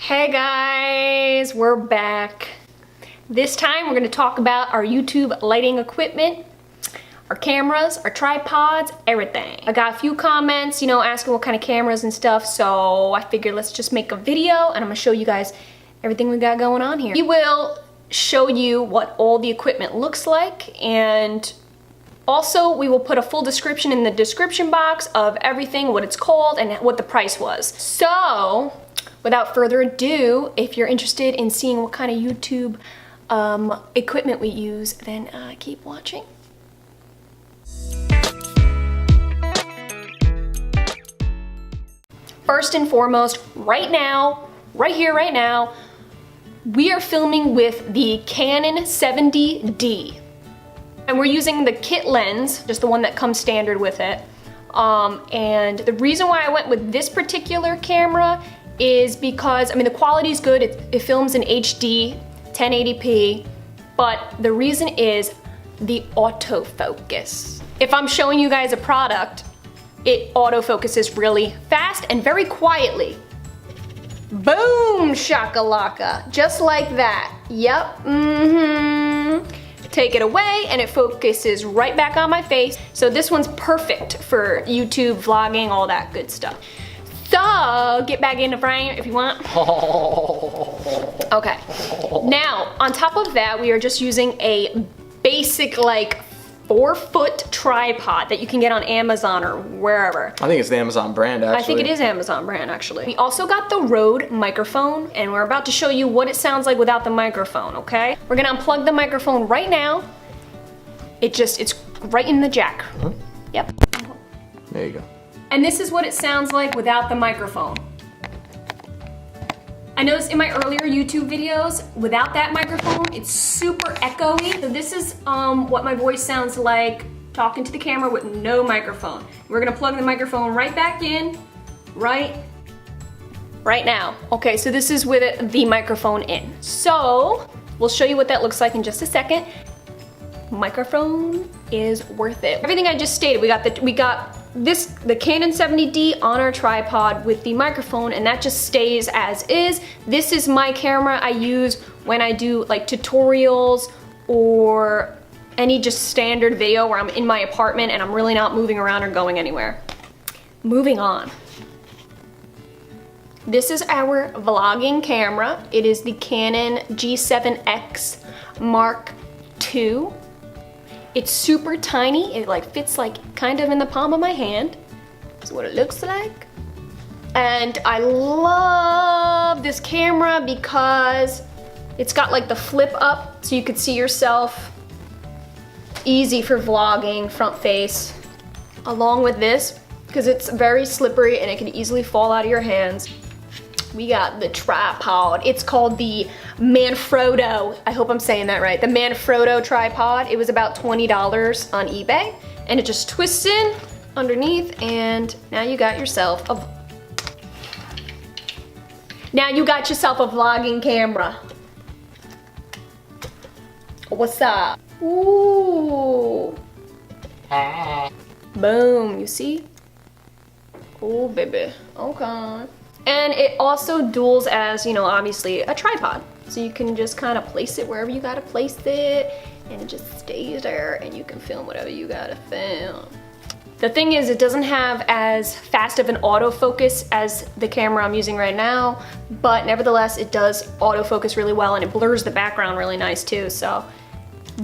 Hey guys, we're back. This time we're going to talk about our YouTube lighting equipment, our cameras, our tripods, everything. I got a few comments, asking what kind of cameras and stuff, so I figured let's just make a video and I'm going to show you guys everything we got going on here. We will show you what all the equipment looks like, and also we will put a full description in the description box of everything, what it's called, and what the price was. So, without further ado, if you're interested in seeing what kind of YouTube equipment we use, then keep watching. First and foremost, right now, right here, right now, we are filming with the Canon 70D. And we're using the kit lens, just the one that comes standard with it. And the reason why I went with this particular camera is because, the quality is good. It films in HD, 1080p, but the reason is the autofocus. If I'm showing you guys a product, it autofocuses really fast and very quietly. Boom, shakalaka, just like that. Yep, Take it away and it focuses right back on my face. So this one's perfect for YouTube, vlogging, all that good stuff. So, get back in the frame if you want. Okay. Now, on top of that, we are just using a basic, 4-foot tripod that you can get on Amazon or wherever. I think it's the Amazon brand, actually. I think it is Amazon brand, actually. We also got the Rode microphone, and we're about to show you what it sounds like without the microphone, okay? We're gonna unplug the microphone right now. It's right in the jack. Mm-hmm. Yep. There you go. And this is what it sounds like without the microphone. I noticed in my earlier YouTube videos, without that microphone, it's super echoey. So this is what my voice sounds like talking to the camera with no microphone. We're gonna plug the microphone right back in, right now. Okay, so this is with the microphone in. So, we'll show you what that looks like in just a second. Microphone is worth it. Everything I just stated, we got the Canon 70D on our tripod with the microphone, and that just stays as is. This is my camera I use when I do tutorials or any just standard video where I'm in my apartment and I'm really not moving around or going anywhere. Moving on. This is our vlogging camera. It is the Canon G7X Mark II. It's super tiny. It fits kind of in the palm of my hand. That's what it looks like. And I love this camera because it's got the flip up so you could see yourself. Easy for vlogging, front face. Along with this, because it's very slippery and it can easily fall out of your hands. We got the tripod. It's called the Manfrotto. I hope I'm saying that right. The Manfrotto tripod. It was about $20 on eBay. And it just twists in underneath, and now you got yourself a vlogging camera. What's up? Ooh. Boom, you see? Oh, baby. Okay. And it also duals as, obviously a tripod. So you can just kind of place it wherever you gotta place it, and it just stays there, and you can film whatever you gotta film. The thing is, it doesn't have as fast of an autofocus as the camera I'm using right now, but nevertheless, it does autofocus really well, and it blurs the background really nice too, so.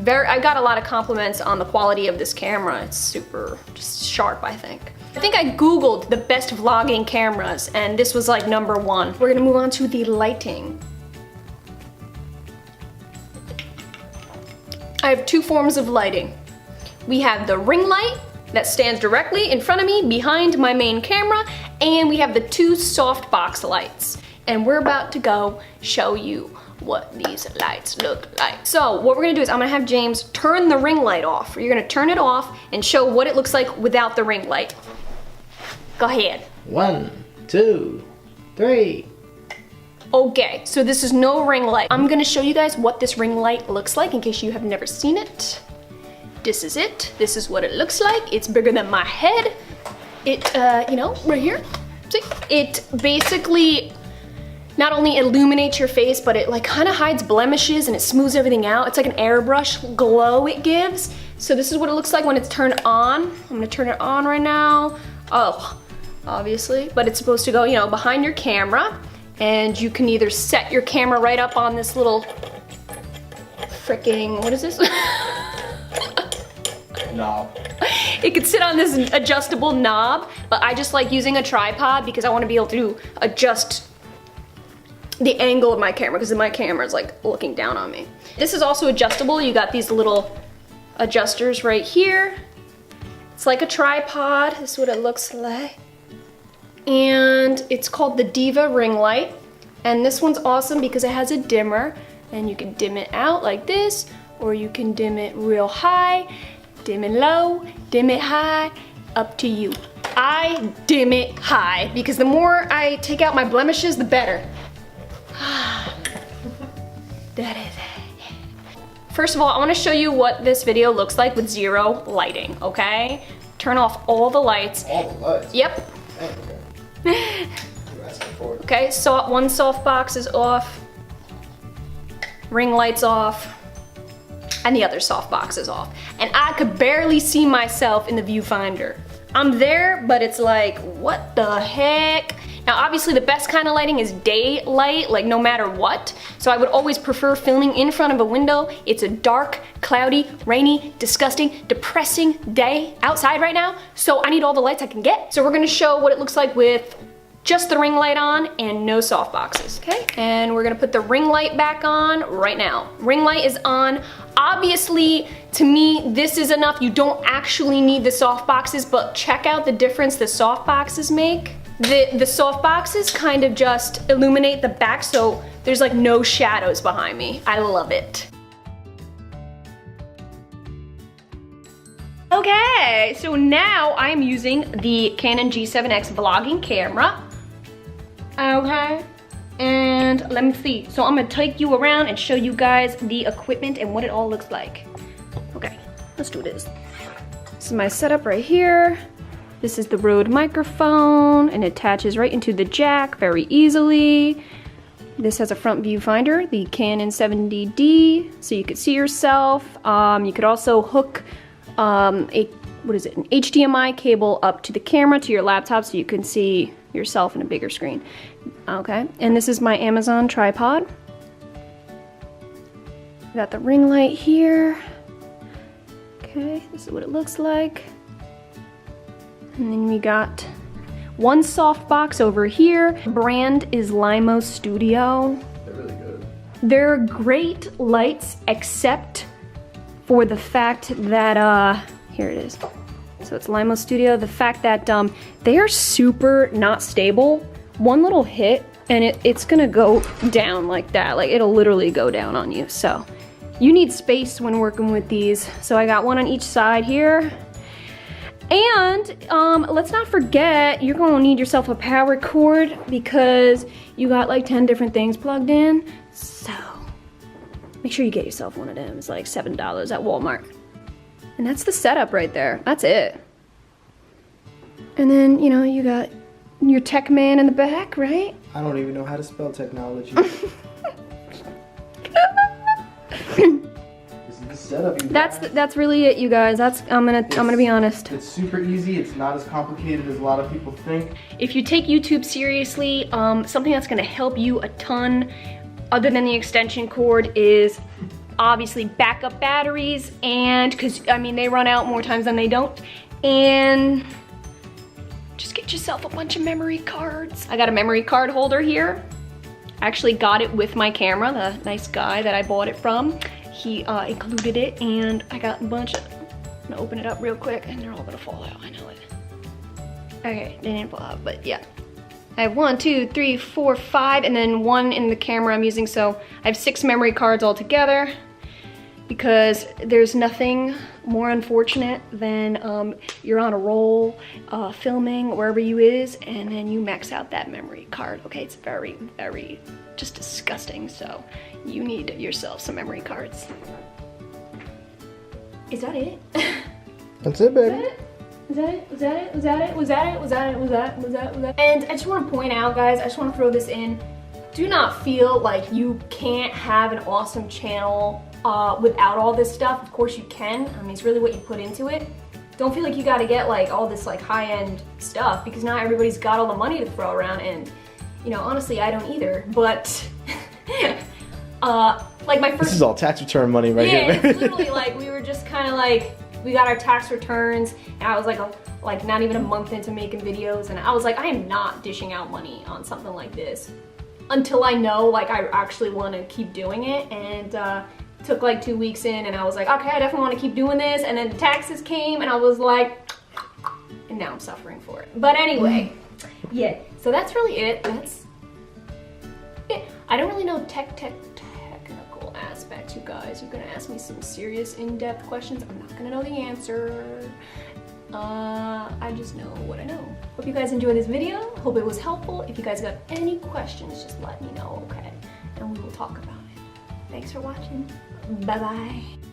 I got a lot of compliments on the quality of this camera. It's super just sharp, I think. I think I Googled the best vlogging cameras, and this was number 1. We're gonna move on to the lighting. I have 2 forms of lighting. We have the ring light that stands directly in front of me behind my main camera, and we have the 2 softbox lights. And we're about to go show you what these lights look like. So what we're gonna do is I'm gonna have James turn the ring light off. You're gonna turn it off and show what it looks like without the ring light. Go ahead. 1, 2, 3. Okay, so this is no ring light. I'm gonna show you guys what this ring light looks like in case you have never seen it. This is it. This is what it looks like. It's bigger than my head. It, right here. See? It basically not only illuminates your face, but it like kind of hides blemishes and it smooths everything out. It's like an airbrush glow it gives. So this is what it looks like when it's turned on. I'm gonna turn it on right now. Oh, obviously, but it's supposed to go, you know, behind your camera, and you can either set your camera right up on this little freaking, what is this? Knob. It could sit on this adjustable knob, but I just like using a tripod because I want to be able to adjust the angle of my camera because my camera is like looking down on me. This is also adjustable. You got these little adjusters right here. It's like a tripod. This is what it looks like. And it's called the Diva ring light. And this one's awesome because it has a dimmer and you can dim it out like this, or you can dim it real high, dim it low, dim it high, up to you. I dim it high because the more I take out my blemishes, the better. That is it. First of all, I want to show you what this video looks like with zero lighting, okay? Turn off all the lights. All the lights? Yep. Okay. Okay, so one softbox is off, ring light's off, and the other softbox is off. And I could barely see myself in the viewfinder. I'm there, but it's like, what the heck? Now, obviously the best kind of lighting is daylight, like no matter what. So I would always prefer filming in front of a window. It's a dark, cloudy, rainy, disgusting, depressing day outside right now. So I need all the lights I can get. So we're gonna show what it looks like with just the ring light on and no soft boxes, okay? And we're gonna put the ring light back on right now. Ring light is on. Obviously, to me, this is enough. You don't actually need the soft boxes, but check out the difference the soft boxes make. The soft boxes kind of just illuminate the back, so there's like no shadows behind me. I love it. Okay, so now I'm using the Canon G7X vlogging camera. Okay, and let me see. So I'm gonna take you around and show you guys the equipment and what it all looks like. Okay, let's do this. This is my setup right here. This is the Rode microphone and it attaches right into the jack very easily. This has a front viewfinder, the Canon 70D, so you could see yourself. You could also hook an HDMI cable up to the camera, to your laptop, so you can see yourself in a bigger screen. Okay, and this is my Amazon tripod. Got the ring light here. Okay, this is what it looks like. And then we got one soft box over here. Brand is Limo Studio. They're really good. They're great lights, except for the fact that, here it is. So it's Limo Studio. The fact that they are super not stable. One little hit and it's gonna go down like that. Like it'll literally go down on you. So you need space when working with these. So I got one on each side here. And let's not forget, you're gonna need yourself a power cord because you got like 10 different things plugged in. So make sure you get yourself one of them. It's like $7 at Walmart. And that's the setup right there. That's it. And then, you know, you got your tech man in the back, right? I don't even know how to spell technology. Setup that's really it, you guys. I'm gonna be honest. It's super easy. It's not as complicated as a lot of people think. If you take YouTube seriously, something that's gonna help you a ton, other than the extension cord, is obviously backup batteries, and because I mean they run out more times than they don't, and just get yourself a bunch of memory cards. I got a memory card holder here. I actually got it with my camera. The nice guy that I bought it from, he included it, and I got a bunch of, I'm gonna open it up real quick and they're all gonna fall out, I know it. Okay, they didn't fall out, but yeah. I have 1, 2, 3, 4, 5, and then one in the camera I'm using, so I have 6 memory cards altogether, because there's nothing more unfortunate than you're on a roll, filming wherever you is, and then you max out that memory card. Okay, it's very, very just disgusting, so you need yourself some memory cards. Is that it? That's it, baby. Was that it? Was that it? Was that it? Was that it? Was that it? Was that? Was that? Was that? And I just want to point out, guys, I just want to throw this in do not feel like you can't have an awesome channel without all this stuff. Of course you can. I mean, it's really what you put into it. Don't feel like you gotta get like all this like high-end stuff, because not everybody's got all the money to throw around, and you know, honestly, I don't either. But like my first— This is all tax return money right here. Yeah, it's literally like we were just kind of like, we got our tax returns, and I was like not even a month into making videos, and I was like, I am not dishing out money on something like this until I know like I actually want to keep doing it. And took like 2 weeks in, and I was like, okay, I definitely want to keep doing this. And then the taxes came, and I was like, and now I'm suffering for it. But anyway, yeah, so that's really it. That's it. I don't really know technical aspects, you guys. You're gonna ask me some serious in-depth questions. I'm not gonna know the answer. I just know what I know. Hope you guys enjoyed this video. Hope it was helpful. If you guys got any questions, just let me know, okay? And we will talk about it. Thanks for watching. Bye-bye.